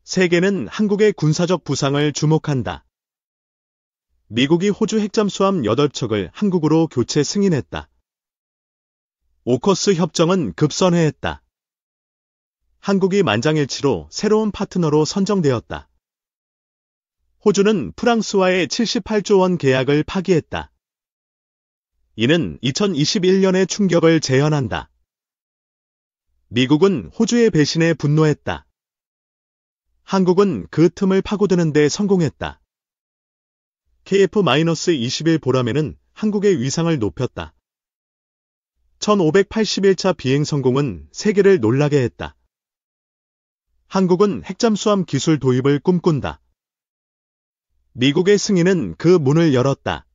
세계는 한국의 군사적 부상을 주목한다. 미국이 호주 핵잠수함 8척을 한국으로 교체 승인했다. 오커스 협정은 급선회했다. 한국이 만장일치로 새로운 파트너로 선정되었다. 호주는 프랑스와의 78조 원 계약을 파기했다. 이는 2021년의 충격을 재현한다. 미국은 호주의 배신에 분노했다. 한국은 그 틈을 파고드는 데 성공했다. KF-21 보라매는 한국의 위상을 높였다. 1581차 비행 성공은 세계를 놀라게 했다. 한국은 핵잠수함 기술 도입을 꿈꾼다. 미국의 승인은 그 문을 열었다.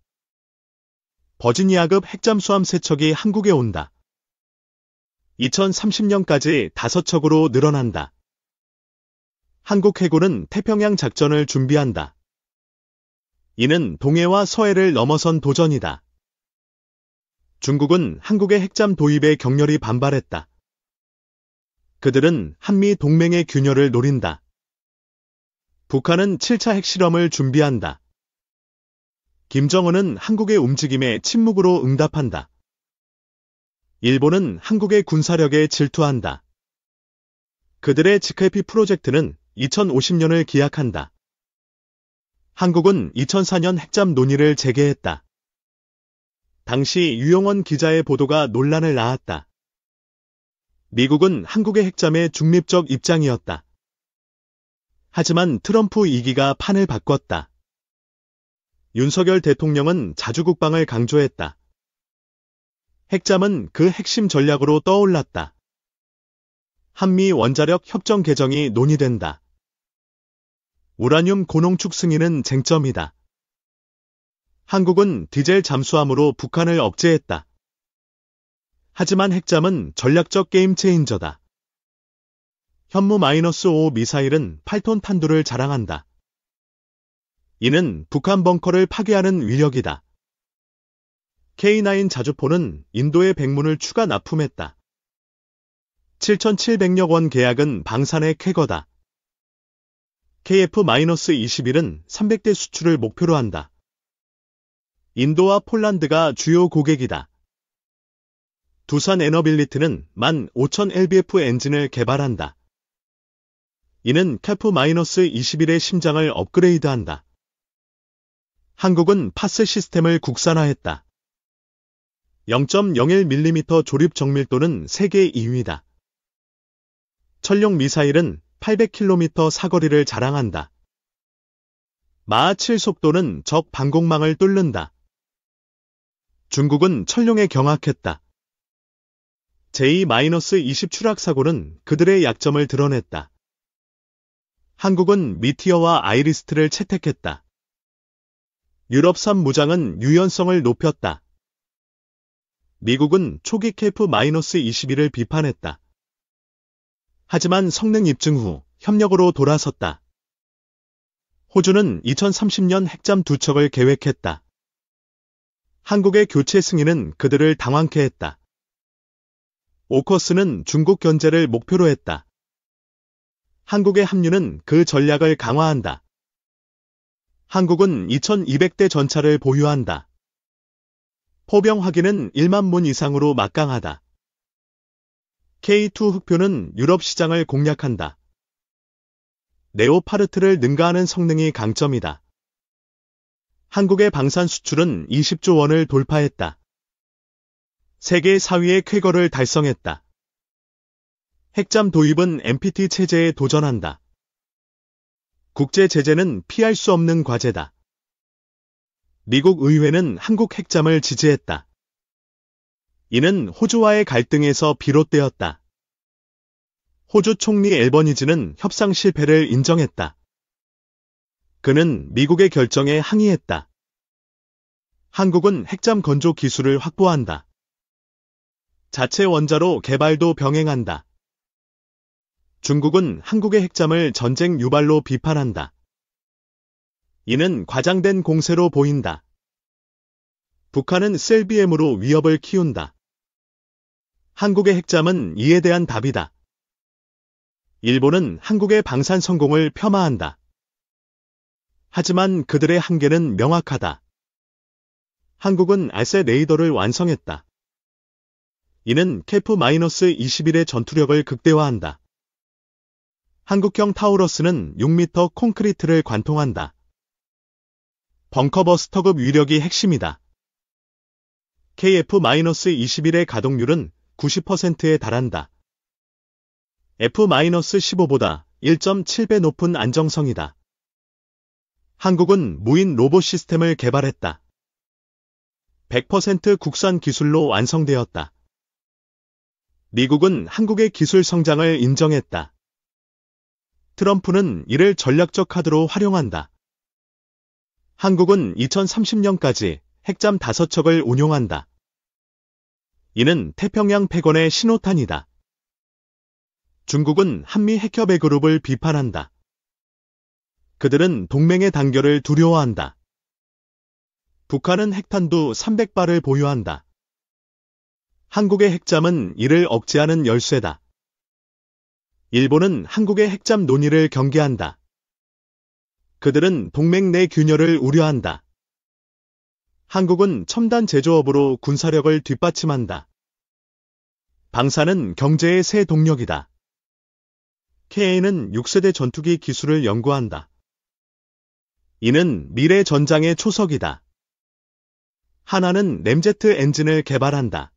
버지니아급 핵잠수함 3척이 한국에 온다. 2030년까지 5척으로 늘어난다. 한국 해군은 태평양 작전을 준비한다. 이는 동해와 서해를 넘어선 도전이다. 중국은 한국의 핵잠 도입에 격렬히 반발했다. 그들은 한미 동맹의 균열을 노린다. 북한은 7차 핵실험을 준비한다. 김정은은 한국의 움직임에 침묵으로 응답한다. 일본은 한국의 군사력에 질투한다. 그들의 지크해피 프로젝트는 2050년을 기약한다. 한국은 2004년 핵잠 논의를 재개했다. 당시 유영원 기자의 보도가 논란을 낳았다. 미국은 한국의 핵잠에 중립적 입장이었다. 하지만 트럼프 2기가 판을 바꿨다. 윤석열 대통령은 자주국방을 강조했다. 핵잠은 그 핵심 전략으로 떠올랐다. 한미 원자력 협정 개정이 논의된다. 우라늄 고농축 승인은 쟁점이다. 한국은 디젤 잠수함으로 북한을 억제했다. 하지만 핵잠은 전략적 게임 체인저다. 현무-5 미사일은 8톤 탄두를 자랑한다. 이는 북한 벙커를 파괴하는 위력이다. K9 자주포는 인도의 백문을 추가 납품했다. 7,700억 원 계약은 방산의 쾌거다. KF-21은 300대 수출을 목표로 한다. 인도와 폴란드가 주요 고객이다. 두산 에너빌리티는 15,000lbf 엔진을 개발한다. 이는 KF-21의 심장을 업그레이드한다. 한국은 파스 시스템을 국산화했다. 0.01mm 조립 정밀도는 세계 2위다. 천룡 미사일은 800km 사거리를 자랑한다. 마하 7 속도는 적 방공망을 뚫는다. 중국은 천룡에 경악했다. J-20 추락 사고는 그들의 약점을 드러냈다. 한국은 미티어와 아이리스트를 채택했다. 유럽산 무장은 유연성을 높였다. 미국은 초기 KF-21을 비판했다. 하지만 성능 입증 후 협력으로 돌아섰다. 호주는 2030년 핵잠 2척을 계획했다. 한국의 교체 승인은 그들을 당황케 했다. 오커스는 중국 견제를 목표로 했다. 한국의 합류는 그 전략을 강화한다. 한국은 2200대 전차를 보유한다. 포병 화기는 1만 문 이상으로 막강하다. K2 흑표는 유럽 시장을 공략한다. 네오파르트를 능가하는 성능이 강점이다. 한국의 방산 수출은 20조 원을 돌파했다. 세계 4위의 쾌거를 달성했다. 핵잠 도입은 NPT 체제에 도전한다. 국제 제재는 피할 수 없는 과제다. 미국 의회는 한국 핵잠을 지지했다. 이는 호주와의 갈등에서 비롯되었다. 호주 총리 앨버니지는 협상 실패를 인정했다. 그는 미국의 결정에 항의했다. 한국은 핵잠 건조 기술을 확보한다. 자체 원자로 개발도 병행한다. 중국은 한국의 핵잠을 전쟁 유발로 비판한다. 이는 과장된 공세로 보인다. 북한은 셀비엠으로 위협을 키운다. 한국의 핵잠은 이에 대한 답이다. 일본은 한국의 방산 성공을 폄하한다. 하지만 그들의 한계는 명확하다. 한국은 알세 레이더를 완성했다. 이는 KF-21의 전투력을 극대화한다. 한국형 타우러스는 6m 콘크리트를 관통한다. 벙커버스터급 위력이 핵심이다. KF-21의 가동률은 90%에 달한다. F-15보다 1.7배 높은 안정성이다. 한국은 무인 로봇 시스템을 개발했다. 100% 국산 기술로 완성되었다. 미국은 한국의 기술 성장을 인정했다. 트럼프는 이를 전략적 카드로 활용한다. 한국은 2030년까지 핵잠 5척을 운용한다. 이는 태평양 패권의 신호탄이다. 중국은 한미 핵협의 그룹을 비판한다. 그들은 동맹의 단결을 두려워한다. 북한은 핵탄두 300발을 보유한다. 한국의 핵잠은 이를 억제하는 열쇠다. 일본은 한국의 핵잠 논의를 경계한다. 그들은 동맹 내 균열을 우려한다. 한국은 첨단 제조업으로 군사력을 뒷받침한다. 방산은 경제의 새 동력이다. KA는 6세대 전투기 기술을 연구한다. 이는 미래 전장의 초석이다. 하나는 램제트 엔진을 개발한다.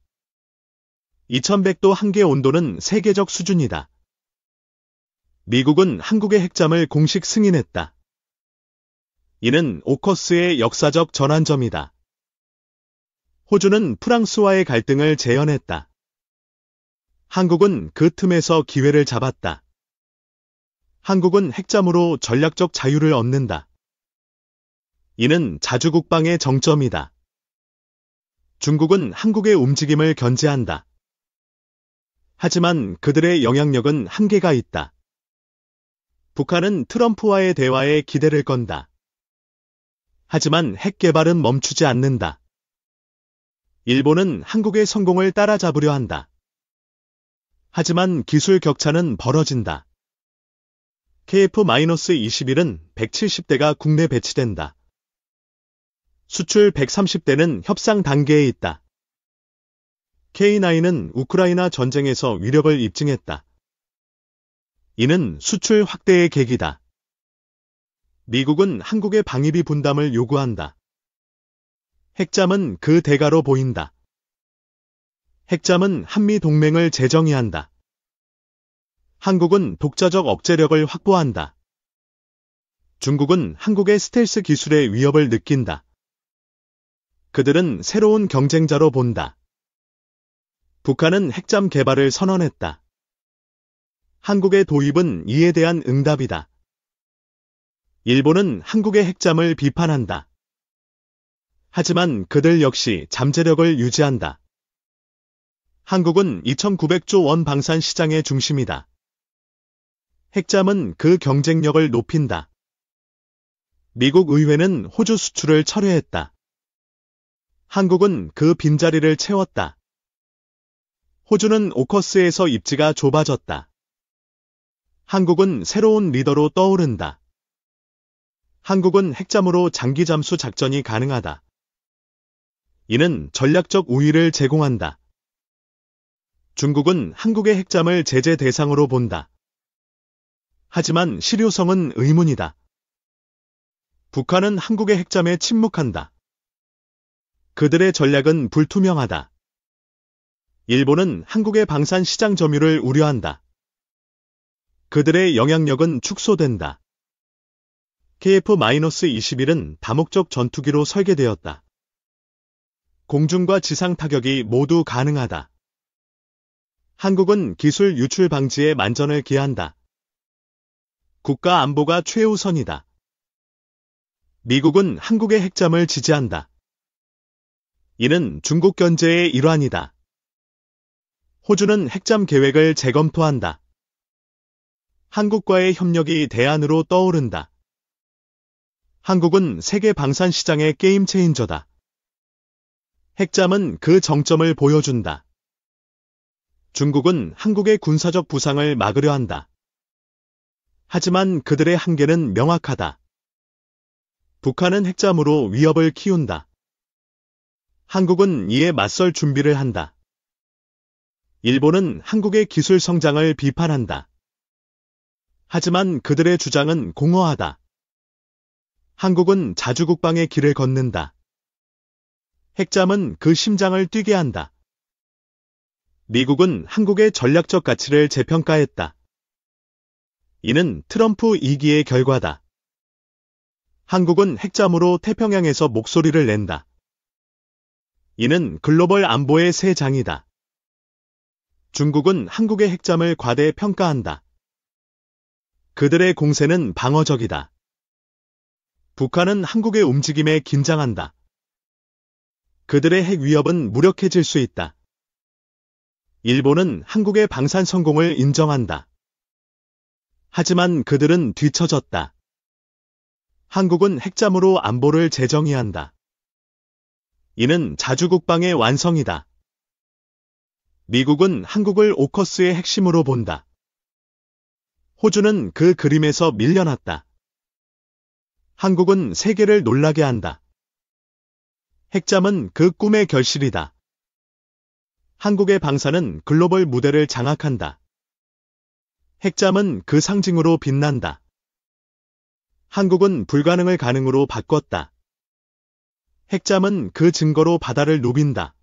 2100도 한계 온도는 세계적 수준이다. 미국은 한국의 핵잠을 공식 승인했다. 이는 오커스의 역사적 전환점이다. 호주는 프랑스와의 갈등을 재현했다. 한국은 그 틈에서 기회를 잡았다. 한국은 핵잠으로 전략적 자유를 얻는다. 이는 자주국방의 정점이다. 중국은 한국의 움직임을 견제한다. 하지만 그들의 영향력은 한계가 있다. 북한은 트럼프와의 대화에 기대를 건다. 하지만 핵 개발은 멈추지 않는다. 일본은 한국의 성공을 따라잡으려 한다. 하지만 기술 격차는 벌어진다. KF-21은 170대가 국내 배치된다. 수출 130대는 협상 단계에 있다. K9은 우크라이나 전쟁에서 위력을 입증했다. 이는 수출 확대의 계기다. 미국은 한국의 방위비 분담을 요구한다. 핵잠은 그 대가로 보인다. 핵잠은 한미 동맹을 재정의한다. 한국은 독자적 억제력을 확보한다. 중국은 한국의 스텔스 기술의 위협을 느낀다. 그들은 새로운 경쟁자로 본다. 북한은 핵잠 개발을 선언했다. 한국의 도입은 이에 대한 응답이다. 일본은 한국의 핵잠을 비판한다. 하지만 그들 역시 잠재력을 유지한다. 한국은 2,900조 원 방산 시장의 중심이다. 핵잠은 그 경쟁력을 높인다. 미국 의회는 호주 수출을 철회했다. 한국은 그 빈자리를 채웠다. 호주는 오커스에서 입지가 좁아졌다. 한국은 새로운 리더로 떠오른다. 한국은 핵잠으로 장기 잠수 작전이 가능하다. 이는 전략적 우위를 제공한다. 중국은 한국의 핵잠을 제재 대상으로 본다. 하지만 실효성은 의문이다. 북한은 한국의 핵잠에 침묵한다. 그들의 전략은 불투명하다. 일본은 한국의 방산 시장 점유를 우려한다. 그들의 영향력은 축소된다. KF-21은 다목적 전투기로 설계되었다. 공중과 지상 타격이 모두 가능하다. 한국은 기술 유출 방지에 만전을 기한다. 국가 안보가 최우선이다. 미국은 한국의 핵잠을 지지한다. 이는 중국 견제의 일환이다. 호주는 핵잠 계획을 재검토한다. 한국과의 협력이 대안으로 떠오른다. 한국은 세계 방산 시장의 게임 체인저다. 핵잠은 그 정점을 보여준다. 중국은 한국의 군사적 부상을 막으려 한다. 하지만 그들의 한계는 명확하다. 북한은 핵잠으로 위협을 키운다. 한국은 이에 맞설 준비를 한다. 일본은 한국의 기술 성장을 비판한다. 하지만 그들의 주장은 공허하다. 한국은 자주국방의 길을 걷는다. 핵잠은 그 심장을 뛰게 한다. 미국은 한국의 전략적 가치를 재평가했다. 이는 트럼프 2기의 결과다. 한국은 핵잠으로 태평양에서 목소리를 낸다. 이는 글로벌 안보의 새 장이다. 중국은 한국의 핵잠을 과대평가한다. 그들의 공세는 방어적이다. 북한은 한국의 움직임에 긴장한다. 그들의 핵 위협은 무력해질 수 있다. 일본은 한국의 방산 성공을 인정한다. 하지만 그들은 뒤처졌다. 한국은 핵잠으로 안보를 재정의한다. 이는 자주국방의 완성이다. 미국은 한국을 오커스의 핵심으로 본다. 호주는 그 그림에서 밀려났다. 한국은 세계를 놀라게 한다. 핵잠은 그 꿈의 결실이다. 한국의 방사는 글로벌 무대를 장악한다. 핵잠은 그 상징으로 빛난다. 한국은 불가능을 가능으로 바꿨다. 핵잠은 그 증거로 바다를 누빈다.